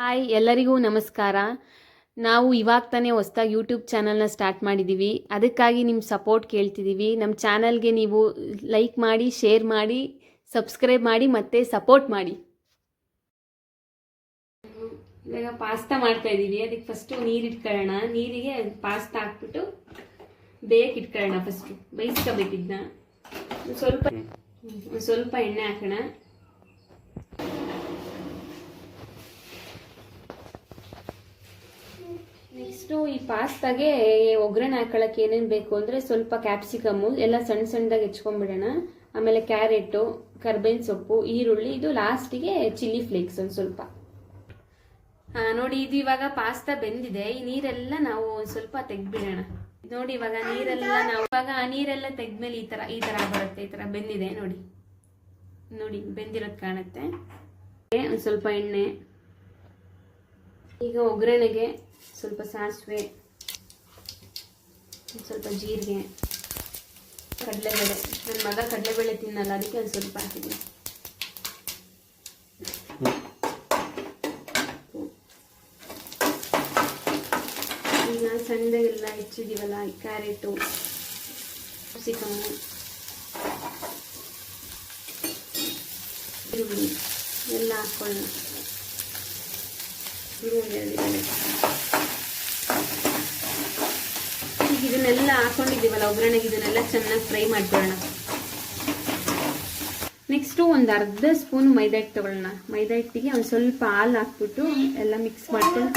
Hi ಎಲ್ಲರಿಗೂ ನಮಸ್ಕಾರ. ನಾವು ಇವಾಗ ತಾನೇ ಹೊಸ್ದಾಗಿ ಯೂಟ್ಯೂಬ್ ಚಾನಲ್ನ ಸ್ಟಾರ್ಟ್ ಮಾಡಿದ್ದೀವಿ. ಅದಕ್ಕಾಗಿ ನಿಮ್ಮ ಸಪೋರ್ಟ್ ಕೇಳ್ತಿದ್ದೀವಿ. ನಮ್ಮ ಚಾನಲ್ಗೆ ನೀವು ಲೈಕ್ ಮಾಡಿ, ಶೇರ್ ಮಾಡಿ, ಸಬ್ಸ್ಕ್ರೈಬ್ ಮಾಡಿ ಮತ್ತು ಸಪೋರ್ಟ್ ಮಾಡಿ. ಇವಾಗ ಪಾಸ್ತಾ ಮಾಡ್ತಾ ಇದ್ದೀವಿ. ಅದಕ್ಕೆ ಫಸ್ಟು ನೀರು ಇಟ್ಕೊಳ್ಳೋಣ. ನೀರಿಗೆ ಪಾಸ್ತಾ ಹಾಕ್ಬಿಟ್ಟು ಬೇಯಕ್ಕೆ ಇಟ್ಕೊಳ್ಳೋಣ. ಫಸ್ಟು ಬೇಯಿಸ್ಕೋಬೇಕಿದ್ನ ಸ್ವಲ್ಪ ಎಣ್ಣೆ ಹಾಕೋಣ. ನೆಕ್ಸ್ಟು ಈ ಪಾಸ್ತಾಗೆ ಒಗ್ಗರಣೆ ಹಾಕೊಳ್ಳೋಕೆ ಏನೇನು ಬೇಕು ಅಂದರೆ ಸ್ವಲ್ಪ ಕ್ಯಾಪ್ಸಿಕಮ್ಮು ಎಲ್ಲ ಸಣ್ಣ ಸಣ್ಣದಾಗಿ ಹೆಚ್ಕೊಂಡ್ಬಿಡೋಣ. ಆಮೇಲೆ ಕ್ಯಾರೆಟು, ಕರ್ಬೇವಿನ ಸೊಪ್ಪು, ಈರುಳ್ಳಿ, ಇದು ಲಾಸ್ಟಿಗೆ ಚಿಲ್ಲಿ ಫ್ಲೇಕ್ಸ್ ಒಂದು ಸ್ವಲ್ಪ. ನೋಡಿ, ಇದು ಇವಾಗ ಪಾಸ್ತಾ ಬೆಂದಿದೆ. ಈ ನೀರೆಲ್ಲ ನಾವು ಒಂದು ಸ್ವಲ್ಪ ತೆಗ್ದುಬಿಡೋಣ. ನೋಡಿ, ಇವಾಗ ನೀರೆಲ್ಲ ತೆಗ್ದ್ಮೇಲೆ ಈ ಥರ ಬರುತ್ತೆ. ಈ ಥರ ಬೆಂದಿದೆ ನೋಡಿ ಬೆಂದಿರೋದು ಕಾಣುತ್ತೆ. ಒಂದು ಸ್ವಲ್ಪ ಎಣ್ಣೆ. ಈಗ ಒಗ್ಗರಣೆಗೆ ಸ್ವಲ್ಪ ಸಾಸಿವೆ, ಸ್ವಲ್ಪ ಜೀರಿಗೆ, ಕಡಲೆಬೇಳೆ. ನನ್ನ ಮಗ ಕಡಲೆಬೇಳೆ ತಿನ್ನಲ್ಲ, ಅದಕ್ಕೆ ಒಂದು ಸ್ವಲ್ಪ ಹಾಕಿದ್ದೀನಿ. ಈಗ ಸಣ್ಣದಾಗೆಲ್ಲ ಹೆಚ್ಚಿದೀವಲ್ಲ, ಕ್ಯಾರೆಟು, ಕ್ಯಾಪ್ಸಿಕಮ್ಮು, ಈರುಳ್ಳಿ ಎಲ್ಲ ಹಾಕ್ಕೊಳ್ಳೋಣ. ಈಗ ಇದನ್ನೆಲ್ಲ ಹಾಕೊಂಡಿದ್ದೀವಲ್ಲ ಒಗ್ಗರಣೆಗೆ, ಇದನ್ನೆಲ್ಲ ಚೆನ್ನಾಗಿ ಫ್ರೈ ಮಾಡ್ಕೊಳ್ಳೋಣ. ನೆಕ್ಸ್ಟು ಒಂದು ಅರ್ಧ ಸ್ಪೂನ್ ಮೈದಾ ಹಿಟ್ಟು ತಗೊಳ್ಳೋಣ. ಮೈದಾ ಹಿಟ್ಟಿಗೆ ಒಂದು ಸ್ವಲ್ಪ ಹಾಲು ಹಾಕ್ಬಿಟ್ಟು ಎಲ್ಲ ಮಿಕ್ಸ್ ಮಾಡ್ಕೊಂಡು,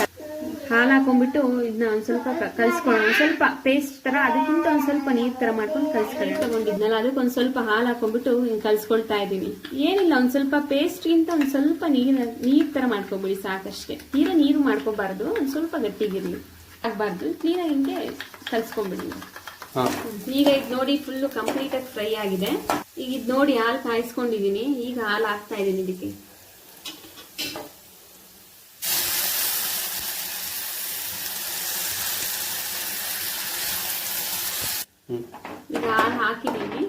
ಹಾಲು ಹಾಕೊಂಡ್ಬಿಟ್ಟು ಇದನ್ನ ಒಂದು ಸ್ವಲ್ಪ ಕಲಿಸ್ಕೊಳ್ಳೋಣ. ಒಂದು ಸ್ವಲ್ಪ ಪೇಸ್ಟ್ ಥರ, ಅದಕ್ಕಿಂತ ಒಂದು ಸ್ವಲ್ಪ ನೀರು ಥರ ಮಾಡ್ಕೊಂಡು ಕಲಿಸ್ಕೊಳ್ಳೋಣ. ತಗೊಂಡಿದ್ನಲ್ಲ, ಅದಕ್ಕೆ ಒಂದು ಸ್ವಲ್ಪ ಹಾಲು ಹಾಕೊಂಡ್ಬಿಟ್ಟು ಹಿಂಗೆ ಕಲಿಸ್ಕೊಳ್ತಾ ಇದ್ದೀನಿ. ಏನಿಲ್ಲ, ಒಂದು ಸ್ವಲ್ಪ ಪೇಸ್ಟ್ಗಿಂತ ಒಂದು ಸ್ವಲ್ಪ ನೀರು ಥರ ಮಾಡ್ಕೊಬಿಡಿ, ಸಾಕಷ್ಟೇ. ನೀರು ಮಾಡ್ಕೋಬಾರ್ದು, ಒಂದು ಸ್ವಲ್ಪ ಗಟ್ಟಿಗಿರಲಿ, ಆಗಬಾರ್ದು. ಕ್ಲೀನಾಗಿ ಹಿಂಗೆ ಕಲಿಸ್ಕೊಂಡ್ಬಿಡಿ. ಈಗ ಇದು ನೋಡಿ ಫುಲ್ಲು ಕಂಪ್ಲೀಟಾಗಿ ಫ್ರೈ ಆಗಿದೆ. ಈಗ ಇದು ನೋಡಿ ಹಾಲು ಕಾಯಿಸ್ಕೊಂಡಿದ್ದೀನಿ. ಈಗ ಹಾಲು ಹಾಕ್ತಾ ಇದ್ದೀನಿ ಇದಕ್ಕೆ. ಈಗ ಹಾಲು ಹಾಕಿದ್ದೀನಿ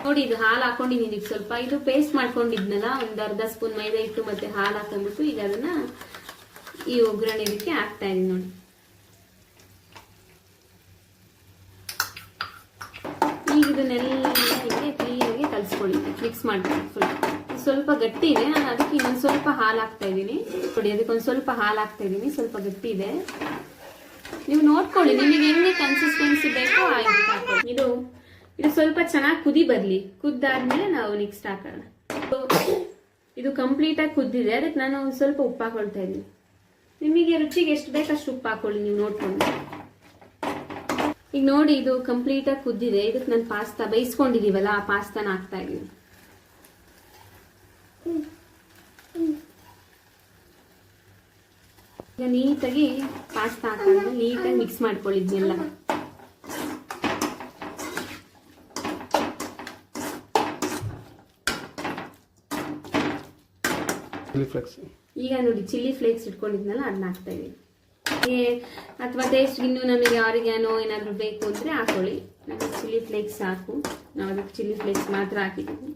ನೋಡಿ. ಇದು ಹಾಲು ಹಾಕೊಂಡಿದ್ದೀನಿ ಸ್ವಲ್ಪ. ಇದು ಪೇಸ್ಟ್ ಮಾಡ್ಕೊಂಡಿದ್ನಲ್ಲ, ಒಂದು ಅರ್ಧ ಸ್ಪೂನ್ ಮೈದಾ ಹಿಟ್ಟು ಮತ್ತೆ ಹಾಲು ಹಾಕೊಂಡ್ಬಿಟ್ಟು ಈಗ ಅದನ್ನ ಈ ಒಗ್ಗರಣೆ ಇದಕ್ಕೆ ಹಾಕ್ತಾ ಇದೀನಿ ನೋಡಿ. ಈಗ ಇದನ್ನೆಲ್ಲ ಹೀಗೆ ಕ್ಲೀನಾಗಿ ಕಲಿಸ್ಕೊಳ್ಳಿ, ಮಿಕ್ಸ್ ಮಾಡ್ತೀನಿ. ಸ್ವಲ್ಪ ಗಟ್ಟಿ ಇದೆ, ನಾನು ಅದಕ್ಕೆ ಇನ್ನೊಂದು ಸ್ವಲ್ಪ ಹಾಲು ಹಾಕ್ತಾ ಇದ್ದೀನಿ ನೋಡಿ. ಅದಕ್ಕೊಂದು ಸ್ವಲ್ಪ ಹಾಲು ಹಾಕ್ತಾ ಇದ್ದೀನಿ, ಸ್ವಲ್ಪ ಗಟ್ಟಿ ಇದೆ. ನೀವು ನೋಡ್ಕೊಳ್ಳಿ, ನಿಮಗೆ ಹೆಂಗೆ ಕನ್ಸಿಸ್ಟೆನ್ಸಿ ಬೇಕೋ ಹಾಕೊಳ್ಳಿ. ಇದು ಸ್ವಲ್ಪ ಚೆನ್ನಾಗಿ ಕುದಿ ಬರಲಿ. ಕುದ್ದಾದ್ಮೇಲೆ ನಾವು ನೆಕ್ಸ್ಟ್ ಹಾಕೋಣ. ಇದು ಕಂಪ್ಲೀಟಾಗಿ ಕುದ್ದಿದೆ, ಅದಕ್ಕೆ ನಾನು ಒಂದು ಸ್ವಲ್ಪ ಉಪ್ಪು ಹಾಕೊಳ್ತಾ ಇದ್ದೀನಿ. ನಿಮಗೆ ರುಚಿಗೆ ಎಷ್ಟು ಬೇಕಷ್ಟು ಉಪ್ಪು ಹಾಕೊಳ್ಳಿ, ನೀವು ನೋಡ್ಕೊಂಡು. ಈಗ ನೋಡಿ, ಇದು ಕಂಪ್ಲೀಟಾಗಿ ಕುದ್ದಿದೆ. ಇದಕ್ಕೆ ನಾನು ಪಾಸ್ತಾ ಬೇಯಿಸ್ಕೊಂಡಿದ್ದೀವಲ್ಲ, ಆ ಪಾಸ್ತಾನ ಹಾಕ್ತಾ ಇದ್ದೀನಿ. ಈಗ ನೀಟಾಗಿ ಪಾಸ್ತಾ ಹಾಕಿದ್ರೆ ನೀಟಾಗಿ ಮಿಕ್ಸ್ ಮಾಡ್ಕೊಳ್ಳಿದ್ನೆಲ್ಲ. ಈಗ ನೋಡಿ ಚಿಲ್ಲಿ ಫ್ಲೇಕ್ಸ್ ಇಟ್ಕೊಂಡಿದ್ನಲ್ಲ, ಅದನ್ನ ಹಾಕ್ತಾ ಇದೀವಿ. ಅಥವಾ ಟೇಸ್ಟ್ ಇನ್ನು ನಮಗೆ ಆರಿಗ್ಯಾನೋ ಏನಾದರೂ ಬೇಕು ಅಂದರೆ ಹಾಕೊಳ್ಳಿ. ನಮಗೆ ಚಿಲ್ಲಿ ಫ್ಲೇಕ್ಸ್ ಸಾಕು, ನಾವು ಅದಕ್ಕೆ ಚಿಲ್ಲಿ ಫ್ಲೇಕ್ಸ್ ಮಾತ್ರ ಹಾಕಿದ್ದೀವಿ.